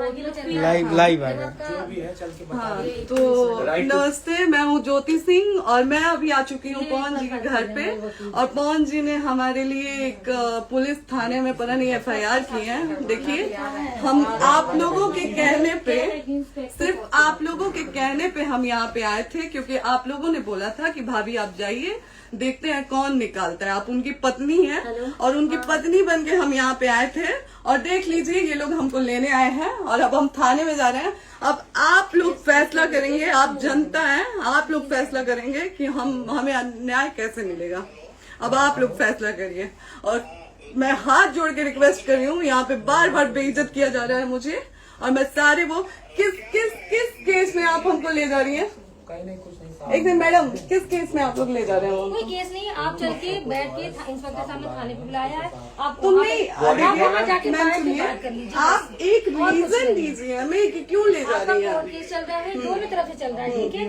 Live आएगा। हाँ, तो नमस्ते, मैं हूँ ज्योति सिंह और मैं अभी आ चुकी हूँ पवन जी के घर पे। और पवन जी ने हमारे लिए एक पुलिस थाने में पता नहीं FIR की है। देखिए, हम आप लोगों के कहने पे, सिर्फ आप लोगों के कहने पे हम यहाँ पे आए थे, क्योंकि आप लोगों ने बोला था कि भाभी आप जाइए, देखते हैं कौन निकालता है। आप उनकी पत्नी हैं और उनकी पत्नी बन के हम यहाँ पे आए थे। और देख लीजिए, ये लोग हमको लेने आए हैं और अब हम थाने में जा रहे हैं। अब आप लोग फैसला करेंगे, आप जनता हैं, आप लोग फैसला करेंगे कि हमें न्याय कैसे मिलेगा। अब आप लोग फैसला करिए। और मैं हाथ जोड़ के रिक्वेस्ट कर रही हूँ, यहाँ पे बार बार बेइज्जत किया जा रहा है मुझे। और मैं सारे वो किस केस में आप हमको ले जा रही हैं? एक दिन मैडम, किस केस में आप लोग ले जा रहे हो? कोई केस नहीं, आप चल के बैठ के इंस्पेक्टर साहब ने थाने पे बुलाया है। आप नहीं, वहाँ जाके बात कर लीजिए। आप एक रीजन दीजिए हमें कि क्यों ले जा रही है। केस चल रहा है, दोनों तरफ से चल रहा है, ठीक है।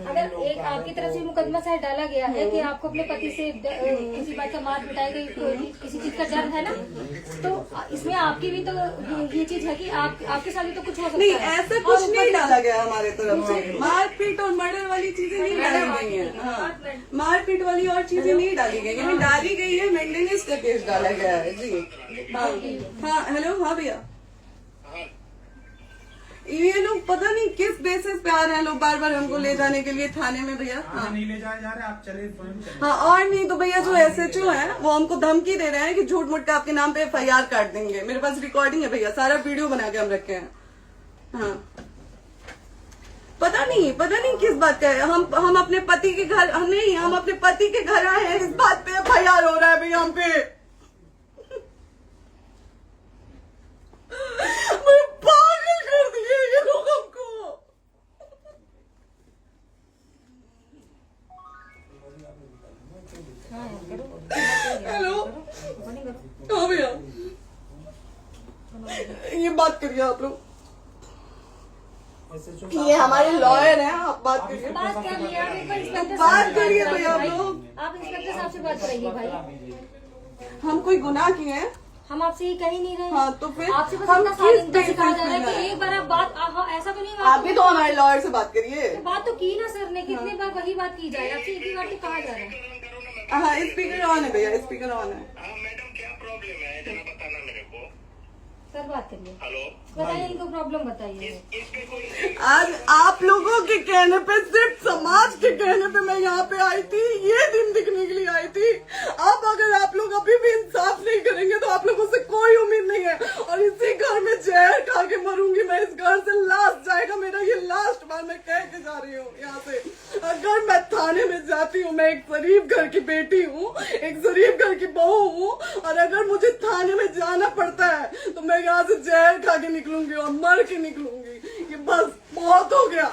अगर एक आपकी तरफ से मुकदमा शायद डाला गया है कि आपको अपने पति से किसी बात का मार पिटाई गई, किसी चीज का डर है ना, तो इसमें आपकी भी तो ये चीज है कि आपके साथ भी तो कुछ हो सकता है। नहीं, ऐसा कुछ नहीं डाला गया हमारे तरफ से। मारपीट और मर्डर वाली चीजें नहीं डाली गई है। हाँ, मारपीट वाली और चीजें नहीं डाली गई है। डाली गई है मेंटेनेंस का केस डाला गया है जी। हाँ, हेलो, हाँ भैया, ये लोग पता नहीं किस बेसिस पे आ रहे हैं लोग बार बार हमको ले जाने के लिए थाने में भैया। हाँ, नहीं ले जाए जा रहे, आप चले। हाँ, और नहीं तो भैया जो SHO है वो हमको धमकी दे रहे हैं कि झूठ मूठ का आपके नाम पे FIR काट देंगे। मेरे पास रिकॉर्डिंग है भैया, सारा वीडियो बना के हम रखे हैं। हाँ, पता नहीं किस बात का है। हम अपने पति के घर नहीं, हम अपने पति के घर आए हैं, इस बात पे FIR हो रहा है भैया हम पे। पागल कर दिए ये लोग हमको। हेलो, हाँ भैया, ये बात करिए आप लोग। ये हमारे लॉयर हैं, आप बात करिए। बात कर लिया, बात करिए भैया आप लोग। आप इंस्पेक्टर साहब से बात कराइए भाई। हम कोई गुनाह किए हैं? हम आपसे ये कह ही नहीं रहे। हाँ, तो फिर आपसे बस हम इतना किस सारी सिखाया जा रहा है बेसिस कि पे एक बार आप बात ऐसा तो नहीं आप भी तो हमारे लॉयर से बात करिए। बात तो की ना सर ने, कितनी बार वही बात की जाए, आपसे एक ही बार तो कहा जा रहा है। हाँ, स्पीकर ऑन है भैया, स्पीकर ऑन है। मैडम क्या प्रॉब्लम है जरा बताना मेरे को। सर बात करिए, हेलो, बताइए इनको प्रॉब्लम बताइए। इसके कोई आज आप लोगों के कहने पे, सिर्फ समाज के कहने पे मैं यहाँ पे आई थी, ये दिन दिखने के लिए आई थी। अब अगर आप लोग अभी भी इंसाफ नहीं करेंगे तो आप लोगों से कोई उम्मीद नहीं है। और इसी घर में जहर खा के मरूंगी मैं। इस घर से लास्ट जाएगा मेरा, ये लास्ट बार मैं कह के जा रही हूँ यहाँ से। अगर मैं थाने में जाती हूँ, मैं एक शरीफ घर की बेटी हूँ, एक शरीफ घर की बहू हूँ, और अगर मुझे थाने में जाना पड़ता है तो मैं यहाँ से जहर खा के निकलूंगी और मर के निकलूंगी। ये बस बहुत हो गया।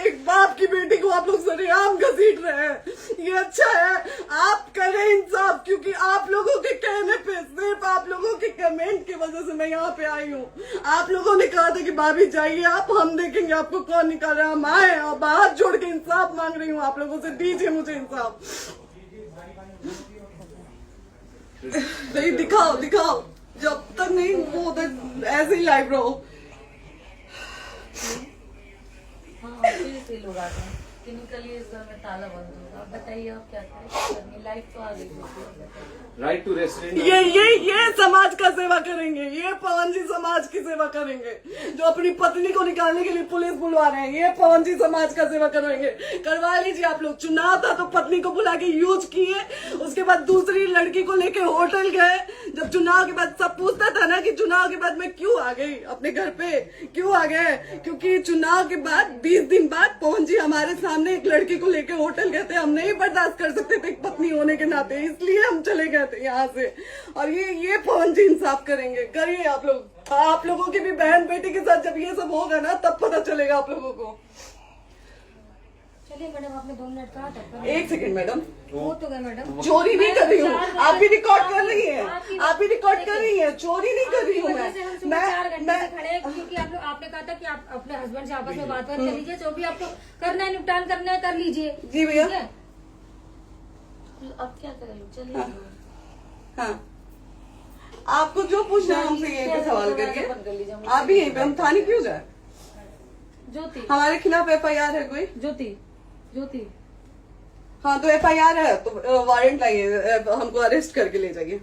एक बाप की बेटी को आप लोग सरेआम घसीट रहे हैं। ये अच्छा है, आप करें इंसाफ, क्योंकि आप लोगों के कहने पे, सिर्फ आप लोगों के कमेंट की वजह से मैं यहाँ पे आई हूँ। आप लोगों ने कहा था कि भाभी जाइए आप, हम देखेंगे आपको कौन निकाल रहा है। हम आए और हाथ जोड़ के इंसाफ मांग रही हूँ आप लोगों से, दीजिए मुझे इंसाफ। नहीं, दिखाओ, जब तक नहीं वो उधर ऐसे ही लाइव रहो। हाँ, फिर से लोग आ गए कि निकलिए, इस घर में ताला बंद होगा। बताइए आप क्या करें, लाइफ तो आ गई। राइट टू रेसिडेंट, ये समाज का सेवा करेंगे, ये पवन जी समाज की सेवा करेंगे। जो अपनी पत्नी को निकालने के लिए पुलिस बुलवा रहे हैं, ये पवन जी समाज का सेवा करेंगे। करवा लीजिए आप लोग। चुनाव था तो पत्नी को बुला के यूज किए, उसके बाद दूसरी लड़की को लेके होटल गए। जब चुनाव के बाद सब पूछता था ना कि चुनाव के बाद मैं क्यों आ गई अपने घर पे, क्यों आ गए, क्योंकि चुनाव के बाद 20 दिन बाद पवन जी हमारे सामने एक लड़की को लेके होटल गए थे। हम नहीं बर्दाश्त कर सकते थे एक पत्नी होने के नाते, इसलिए हम चले गए थे यहाँ से। और ये पवन जी इंसाफ करेंगे। करिए आप लोग। आप लोगों की भी बहन बेटी के साथ जब ये सब होगा ना, तब पता चलेगा आप लोगों को। चलिए मैडम, आपने 2 मिनट कहा था। एक सेकंड मैडम, वो तो गए मैडम। चोरी नहीं कर रही हूँ, आप भी रिकॉर्ड कर रही हैं, आप भी रिकॉर्ड कर रही हैं। चोरी नहीं कर रही हूँ मैं। 4 घंटे से खड़े हैं, क्योंकि आपने कहा था कि आप अपने हस्बैंड से आपस में बात कर लीजिए, जो भी आपको करना है, निपटान करना है, कर लीजिए। जी भैया। अब क्या करें, चलिए। हाँ, आपको जो पूछना है हमसे यहीं पे सवाल करिए। आप भी यहीं पे, हम थाने क्यों जाए? ज्योति, हमारे खिलाफ FIR है कोई? ज्योति हाँ तो FIR है तो वारंट लाइए, हमको अरेस्ट करके ले जाइए।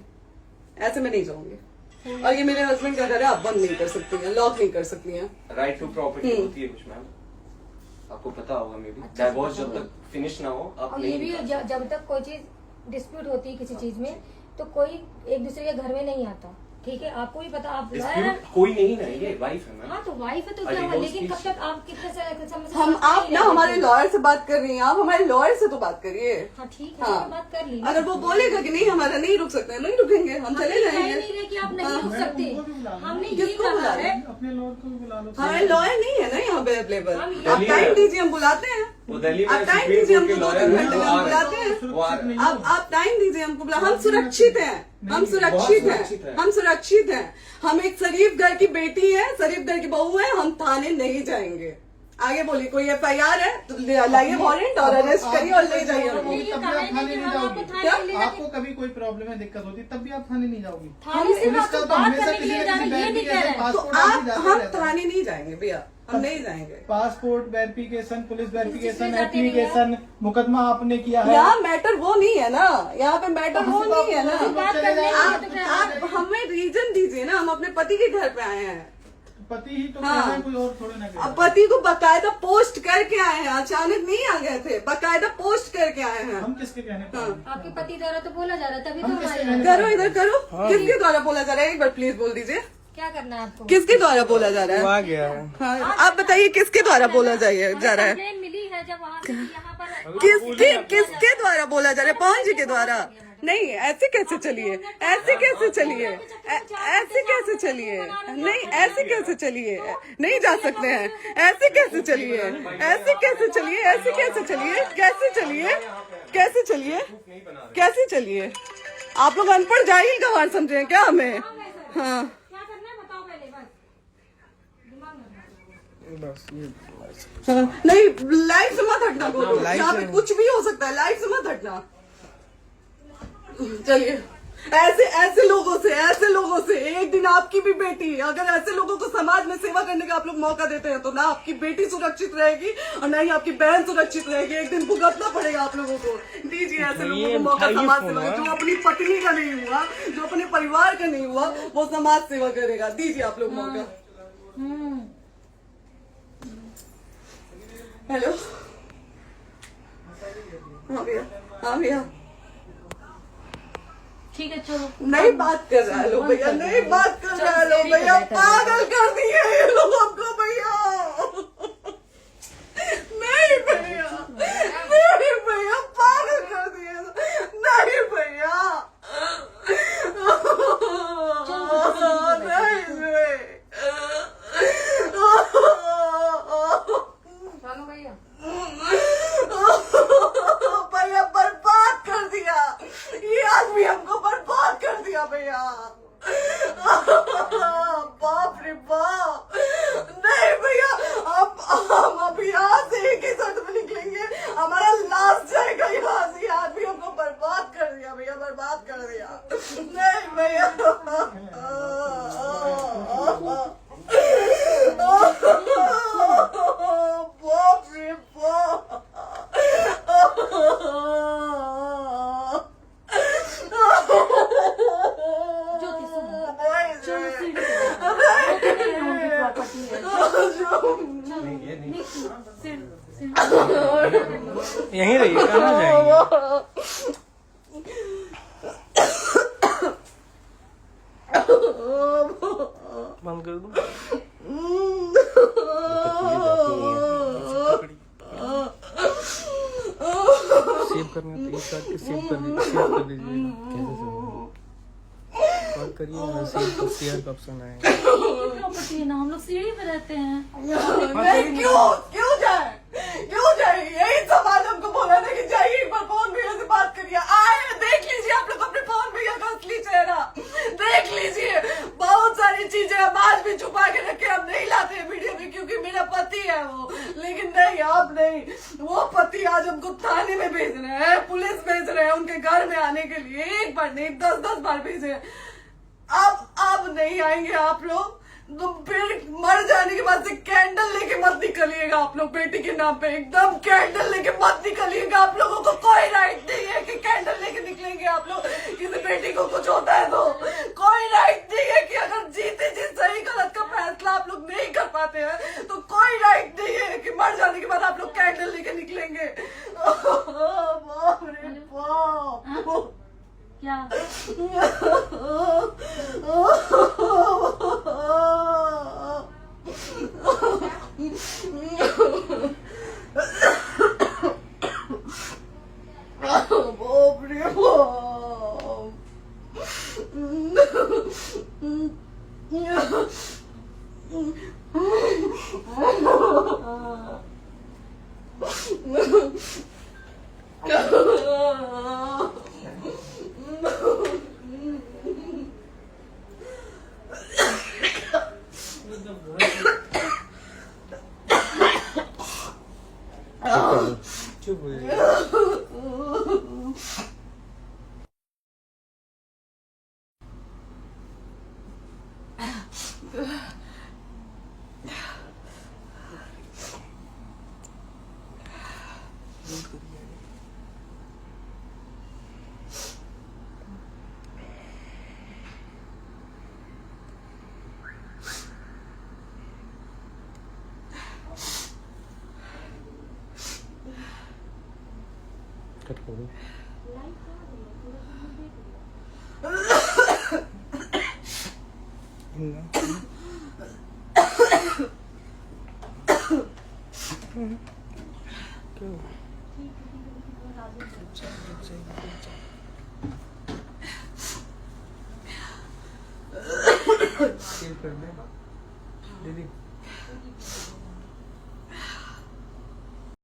ऐसे मैं नहीं जाऊंगी। और ये मेरे हस्बैंड का घर है, आप बंद नहीं कर सकती हैं, लॉक नहीं कर सकती हैं। राइट टू प्रॉपर्टी होती है कुछ मैम, आपको पता होगा मे बी। डाइवोर्स जब तक फिनिश ना हो आप और नहीं ये भी निकाल सकते। जब तक कोई चीज डिस्प्यूट होती है किसी चीज में तो कोई एक दूसरे के घर में नहीं आता, ठीक है? आपको भी पता, आप Dispute कोई नहीं ना, ये वाइफ है मैम। हाँ तो वाइफ है तो क्या हुआ, लेकिन कब तक आप कितने समय से हम साथ आप नहीं ना रह हमारे सकते? लॉयर से बात कर रही हैं, आप हमारे लॉयर से तो बात करिए। हाँ ठीक है, हाँ। मैंने बात कर ली। अगर वो बोलेगा कि नहीं हमारा नहीं रुक सकते, नहीं रुकेंगे, हम चले कह जाएंगे। नहीं रहे कि आप नहीं रुक सकते, हमने ये किसको कहा बुला है। अपने लॉयर को भी बुला लो। हमारे लॉयर नहीं है ना यहाँ पे अवेलेबल। हम आप टाइम दीजिए, हम बुलाते हैं। वो दिल्ली में आप टाइम सुप्रीम दीजिए, कोर्ट के हमको 2 लॉयर घंटे हैं, में वो हम आ बुलाते रहे हैं। हैं, वो आ रहे हैं। आप टाइम दीजिए हमको बुला, हम सुरक्षित हैं, हम सुरक्षित हैं, हम सुरक्षित हैं। हम एक शरीफ घर की बेटी है, शरीफ घर की बहू है, हम थाने नहीं जाएंगे। आगे बोलिए, कोई FIR है तो लाइए वारंट और अरेस्ट करिए और ले जाइए हमको। ये तब भी कहा आप है थाने कि नहीं हम जाओगी। आपको थाने ले जाके- आपको कभी कोई प्रॉब्लम है, दिक्कत होती, तब भी आप थाने नहीं जाओगी। थाने से पुलिस आप का तो बात हमेशा करने के किसी लिए न जा किसी रहे हैं, ये नहीं कह रहे हैं। तो पासपोर्ट आदि आप जाते हम रहते हैं। थाने नहीं जाएंगे भैया, हम नहीं जाएंगे। पासपोर्ट वेरिफिकेशन, पुलिस वेरिफिकेशन, जाते नहीं है। एप्लीकेशन, मुकदमा आपने किया है। यहाँ मैटर वो नहीं है ना, यहाँ पे मैटर वो नहीं है ना। बात करने के लिए आप तो फिर आप हमें रीजन दीजिए ना, हम अपने पति के घर पे आए हैं। पति ही तो हाँ। कह रहे हैं, कोई और थोड़े ना कह रहे अब हैं। पति को बकायदा पोस्ट करके आए हैं, अचानक नहीं आ गए थे, बकायदा पोस्ट करके आए हैं। हम किसके कहने पर आए हैं? आपके पति द्वारा तो बोला जा रहा है, तभी तो हम हमारे किसके यहाँ- कहने करो इधर करो, किसके द्वारा बोला जा रहा है? एक बार प्लीज बोल दीजिए, क्या करना है आपको? किसके द्वारा बोला जा रहा है? गया है। हाँ, आप बताइए किसके द्वारा बोला जा रहा है? कंप्लेन मिली है जब वहाँ से यहाँ पर किसके द्वारा बोला जा रहा है? पवन जी के द्वारा? नहीं, ऐसे कैसे चलिए, ऐसे कैसे चलिए, ऐसे कैसे चलिए, नहीं ऐसे कैसे चलिए, नहीं जा सकते हैं, ऐसे कैसे चलिए, ऐसे कैसे चलिए, ऐसे कैसे चलिए, कैसे चलिए, कैसे चलिए, कैसे चलिए? आप लोग अनपढ़ जाहिल गंवार समझे हैं क्या हमें? हाँ क्या करना है बताओ पहले, बस दिमाग में हाँ, नहीं लाइफ से मत हटना, बोलो यहाँ पे कुछ भी हो सकता है, लाइफ से मत हटना। चलिए, ऐसे लोगों से एक दिन आपकी भी बेटी, अगर ऐसे लोगों को समाज में सेवा करने का आप लोग मौका देते हैं तो ना आपकी बेटी सुरक्षित रहेगी और ना ही आपकी बहन सुरक्षित रहेगी। एक दिन भुगतना पड़ेगा आप लोगों को। दीजिए ऐसे लोगों को मौका समाज सेवा का, जो अपनी पत्नी का नहीं हुआ, जो अपने परिवार का नहीं हुआ, वो समाज सेवा करेगा। दीजिए आप लोग मौका। हेलो, हाँ भैया, हाँ भैया, ठीक है चलो। नहीं बात कर रहा है लोग भैया, नहीं बात कर रहा है लोग भैया, पागल कर दिए ये लोग हमको भैया। नहीं भैया, नहीं भैया, पागल कर दिए, नहीं भैया, चलो भैया, भैया बर्बाद कर दिया ये आदमी, हमको बर्बाद कर दिया भैया। बाप रे बाप, नहीं भैया, हम अभी यहाँ से एक ही शर्त में निकलेंगे, हमारा लास्ट जाएगा यहाँ से। ये आदमी हमको बर्बाद कर दिया भैया, बर्बाद कर दिया। नहीं भैया, बाप रे बाप, ज्योति सुनो, नहीं, चलो सीढ़ी पे नहीं, प्रॉपर्टी है, नहीं, ये नहीं। यहीं रहिए, कहाँ जाएंगे? बंद कर दूं? सेव करना तो एक काट के सेव कर दीजिए। कॉल करिए ना, सेव शेयर का ऑप्शन आएगा। प्रॉपर्टी है ना, हम लोग सीढ़ी पे रहते हैं। नहीं, क्यों जाए? यही सवाल हमको बोला था कि जाइए एक बार पवन भैया से बात करिए। आए, देख लीजिए आप लोग अपने पवन भैया का असली चेहरा, देख लीजिए। बहुत सारी चीजें हम आज भी छुपा के रखे, हम नहीं लाते वीडियो में क्योंकि मेरा पति है वो, लेकिन नहीं, आप नहीं। वो पति आज हमको थाने में भेज रहे हैं, पुलिस भेज रहे हैं उनके घर में आने के लिए, एक बार नहीं 10-10 बार भेजे हैं। अब नहीं आएंगे आप लोग, तो फिर मर जाने के बाद से कैंडल लेके मत निकलिएगा आप लोग बेटी के नाम पे, एकदम कैंडल लेके मत निकलिएगा। आप लोगों को कोई राइट नहीं है कि कैंडल लेके निकलेंगे आप लोग। किसी बेटी को कुछ होता है तो कोई राइट नहीं है कि अगर जीते जी सही गलत का फैसला आप लोग नहीं कर पाते हैं तो कोई राइट नहीं है कि मर जाने के बाद आप लोग कैंडल लेके निकलेंगे। बाप रे बाप। क्या बाप रे चुप हो जाइए। कट कर दो। सेव कर दे दीदी।